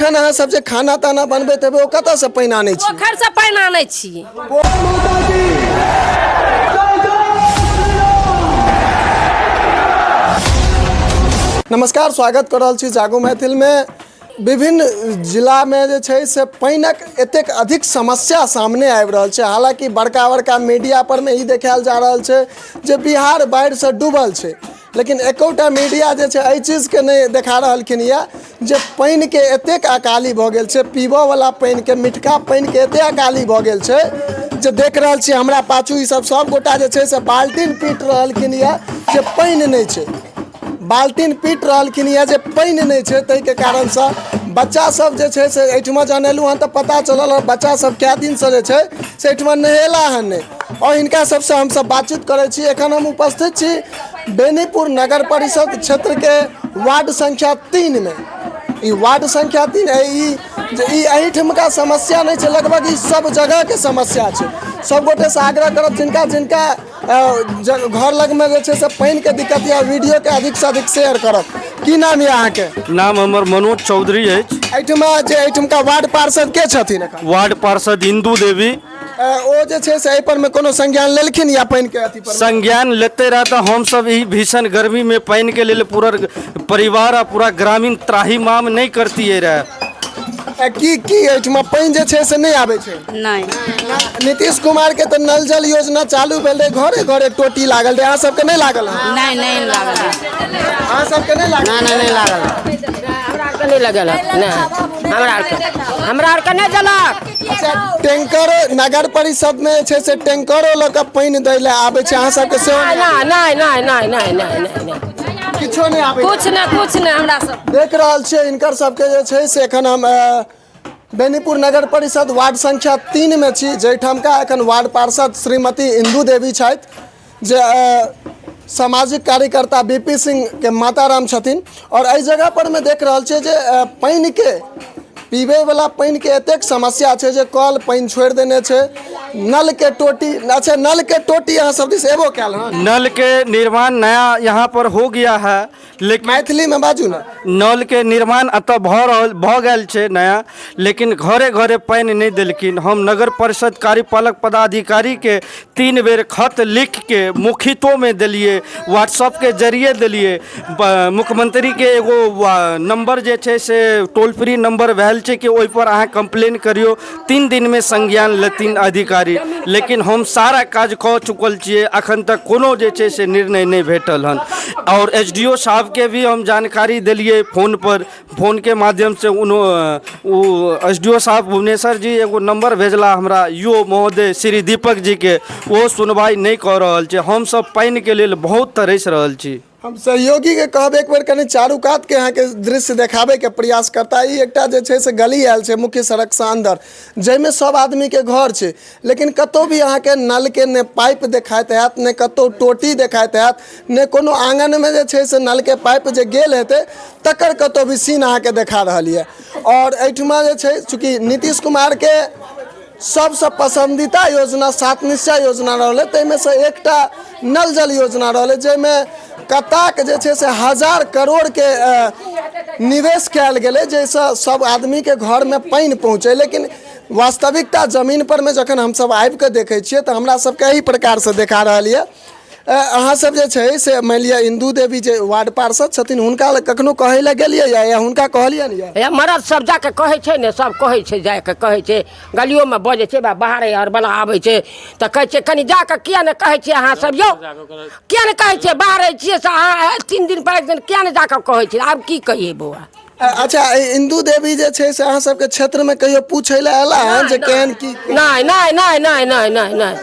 एखन अहाँ सब जे खाना ताना बनबैत हेबै ओ कतऽ से पानि आनै छी? पोखरि से पानि आनै छी। नमस्कार, स्वागत कर रहल छी जागो मैथिल में। विभिन्न जिला में जे छै से पानिक एतेक अधिक समस्या सामने आबि रहल छै। हालांकि बड़का बड़का मीडिया पर में ई देखायल जा रहल छै जे बिहार बाढ़ि से डूबल छै, लेकिन एकोटा मीडिया जे छै एहि चीज के नहीं देखा रहलखिन यऽ जे पानि के एतेक अकाली भऽ गेल छै, पीबऽ वाला पानि के, मिठका पानि के एतेक अकाली भऽ गेल छै जे देख रहल छी हमरा पाछू ई सब गोटा जे छै से बाल्टीन पीट रहलखिन यऽ जे पानि नहीं छै। बाल्टीन पीट रहलखिन यऽ जे पानि नहीं छै, ताहि के कारण से बच्चा सब जे छै से एहिठमा जहन एलहुँ हँ तऽ पता चलल और बच्चा सब कए दिन से जे छै से एहिठमा नहेला हन नहीं, और हिनका सबसे हमसब बातचीत करै छी। एखन हम उपस्थित छी बेनीपुर नगर परिषद क्षेत्र के वार्ड संख्या 3 में। ई वार्ड संख्या 3 है, ई एहिठमका समस्या नहीं छै, लगभग ई सब जगह के समस्या छै। सब गोटे से आग्रह करब जिनका जिनका घर लग में जे छै से पानि के दिक्कत या वीडियो के अधिक से अधिक शेयर करब। की नाम है अहाँ के? नाम हमर मनोज चौधरी है। एहिठुमका वार्ड पार्षद के छथिन एखन? वार्ड पार्षद इंदू देवी। ओ जे छै से एहि पर में कोनो संज्ञान लेलखिन या पानि के अथी पर? संज्ञान लेते रहता। हम सब ई भीषण गर्मी में पानी के लिए पूरा परिवार आ पूरा ग्रामीण त्राहिमाम नहीं करती है रहे। की एहिठमा पानि जे छै से नहीं आबै छै? नहीं। नीतीश कुमार के तो नल जल योजना चालू भेल रहे, घरे घरे टोटी लागल रहे, अहाँ सबके नहीं लागल? नहीं लागल। अहाँ सबके नहीं लागल? नहीं लागल। हमरा आर के नहीं लगल नहीं, हमरा आर के नहीं जलक। अच्छा, टैंकर नगर परिषद में छै से टैंकरो लऽ के पानि दै ले आबै छै, अहाँ सबके सेहो नहीं किछो नहीं आबै? कुछ नहीं हमरा सब देख रहल छियै इनकर सबके जे छै से एखन हम बेनीपुर नगर परिषद वार्ड संख्या 3 में छी, जाहिठामका एखन वार्ड पार्षद श्रीमती इंदू देवी छथि जे सामाजिक कार्यकर्ता बीपी सिंह के माताराम छथिन। और एहि जगह पर में देख रहल छियै जे पानि के, पीबे वाला पानि के एतेक समस्या छै जे कल पानि छोड़ देने छै, नल के टोटी। अच्छा, नल के टोटी अहाँ सब दिस एबो कैल हन? नल के निर्माण नया यहाँ पर हो गया है, लेकिन मैथिली में बाजू ना। नल के निर्माण अतः भ गेल छै नया, लेकिन घरे घरे पानि नहीं देलखिन। हम नगर परिषद कार्यपालक पदाधिकारी के 3 बेर खत लिख के मुखितो में दिलिए, व्हाट्सएप के जरिए दिलिए। मुख्यमंत्री के एगो नंबर जे छै से टोल फ्री नंबर भेल छै कि ओहि पर अहाँ कंप्लेन करियो, 3 दिन में संज्ञान लेथिन अधिकारी। लेकिन हम सारा काज कऽ चुकल छियै, अखन तक कोनो जे छै से निर्णय नहीं भेटल हन। और एसडीओ साहब के भी हम जानकारी दिलिए फोन पर, फोन के माध्यम से एसडीओ साहब भुवनेश्वर जी एगो नंबर भेजला हमरा यो महोदय श्री दीपक जी के, वो सुनवाई नहीं कर रहल छै। हम सब पानि के लेल बहुत तरस रहल छी। हम सहयोगी के कहब एक बेर कनी चारू कात के यहाँ के दृश्य देखाबे के प्रयास करता। ई एकटा जे छै से गली आयल छै मुख्य सड़क से अंदर, जैमे सब आदमी के घर छै, लेकिन कतौ भी अहाँ के नल के ने पाइप देखाइत हैत, ने कतौ टोटी देखाइत हैत, ने कोनो आंगन में जे छै से नल के पाइप जे गेल हेतै तकर कतौ भी सीन अहाँ के देखा रहल है। और एहिठमा जे छै चूँकि नीतीश कुमार के सबसे पसंदीदा योजना 7 निश्चय योजना रहलै, ताहिमे से एकटा नल जल योजना रहलै, जाहिमे कताक जे छै से 1000 करोड़ के निवेश कयल गेलै, जाहिसँ सब आदमी के घर में पानि पहुँचे। लेकिन वास्तविकता जमीन पर में जखन हमसब आबि कऽ देखै छियै तऽ हमरा सबके एही प्रकार से देखा रहल यऽ। अहाँ सब जे छै से मानि लिअ इंदू देवी जे वार्ड पार्षद छथिन, हुनका लग कखनो कहै लए गेलियै या हुनका कहलियै ने? मरद सब जाके कहै छै ने, सब कहै छै, जाके कहै छै, गलियो में बजै छै, बाहर और वाला आबै छै तऽ कहै छै कनी जाके किया ने कहै छियै अहाँ सब यौ, किया ने कहै छियै बाहर छियै से अहाँ 3 दिन पर 1 दिन किया ने जाके कहै छियै? आब की कहिए बौआ। अच्छा, इंदू देवी जे छै से अहाँ सबके क्षेत्र में कहियो पूछै लए एला हन जे केहन की? नहीं।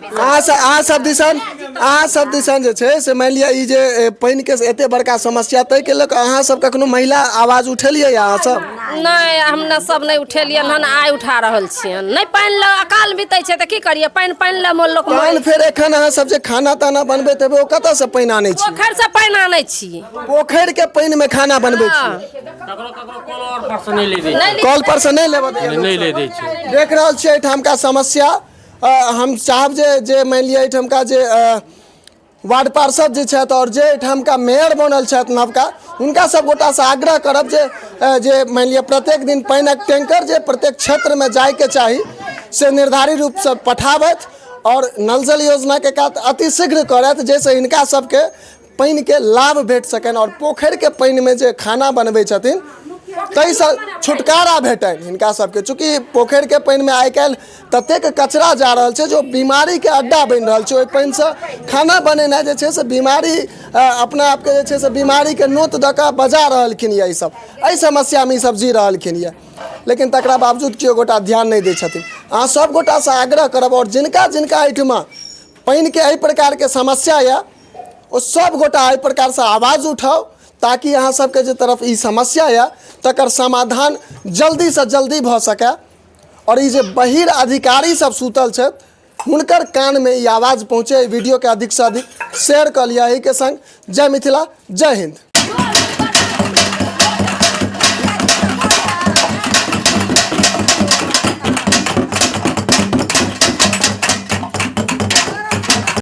अहाँ सब दिसन जे छै से मानि लिअ ई जे पानि के एते बड़का समस्या, ताहि के लऽ अहाँ सब कखनो महिला आवाज उठेलियै अहाँ सब? नहीं, हमने सब नहीं उठेलियन हन, आइ उठा रहल छियन। नहीं पानि ल अकाल बीतै छै तऽ की करिए? पानि ल मोल लोक पानि फेर एखन अहाँ सब जे खाना ताना बनबैत हेबै ओ कतऽ से पानि आनै छी? पोखरि से पानि आनै छी। पोखरि के पानि में खाना बनबै छी? कल पर से नहीं लेबै? देख रहल छियै एहिठाम का समस्या। हम चाहब जे मानि लिअ एहिठामका जे वार्ड पार्षद जे छथि और जे एहिठाम का मेयर बनल छथि नवका, हुनका सब गोटा से आग्रह करब जे मानि लिअ प्रत्येक दिन पानिक टैंकर जे प्रत्येक क्षेत्र में जायके चाही से निर्धारित रूप से पठाबथि और नल जल योजना के काज अतिशीघ्र करथि, जाहिसँ हिनका सबके पानि के लाभ भेट सकनि और पोखरि के पानि में जे खाना बनबै छथिन ताहिसँ छुटकारा भेटनि हिनका सबके। चूँकि पोखरि के पानि में आइ काल्हि ततेक कचरा जा रहल छै जो बीमारी के अड्डा बनि रहल छै, ओहि पानि से खाना बनेनाइ जे छै से बीमारी अपना आपके जे छै से बीमारी के नोत दऽ कऽ बजा रहलखिन यऽ, ईसब एहि समस्यामे ईसब जी रहलखिन यऽ, लेकिन तकरा बावजूद केओ गोटा ध्यान नहीं दै छथिन। अहाँ सब गोटा से आग्रह करब और जिनका जिनका एहिठमा पानि के एहि प्रकार के समस्या यऽ ओ सब गोटा एहि प्रकार से आवाज उठाओ, ताकि अहाँ सबके जे तरफ ई समस्या यऽ तकर समाधान जल्दी से जल्दी भऽ सकै और ई जे बहिर अधिकारी सब सुतल छथि हुनकर कान में ई आवाज पहुँचे। वीडियो के अधिक से अधिक शेयर कऽ लिअ। एहि के संग जय मिथिला, जय हिंद।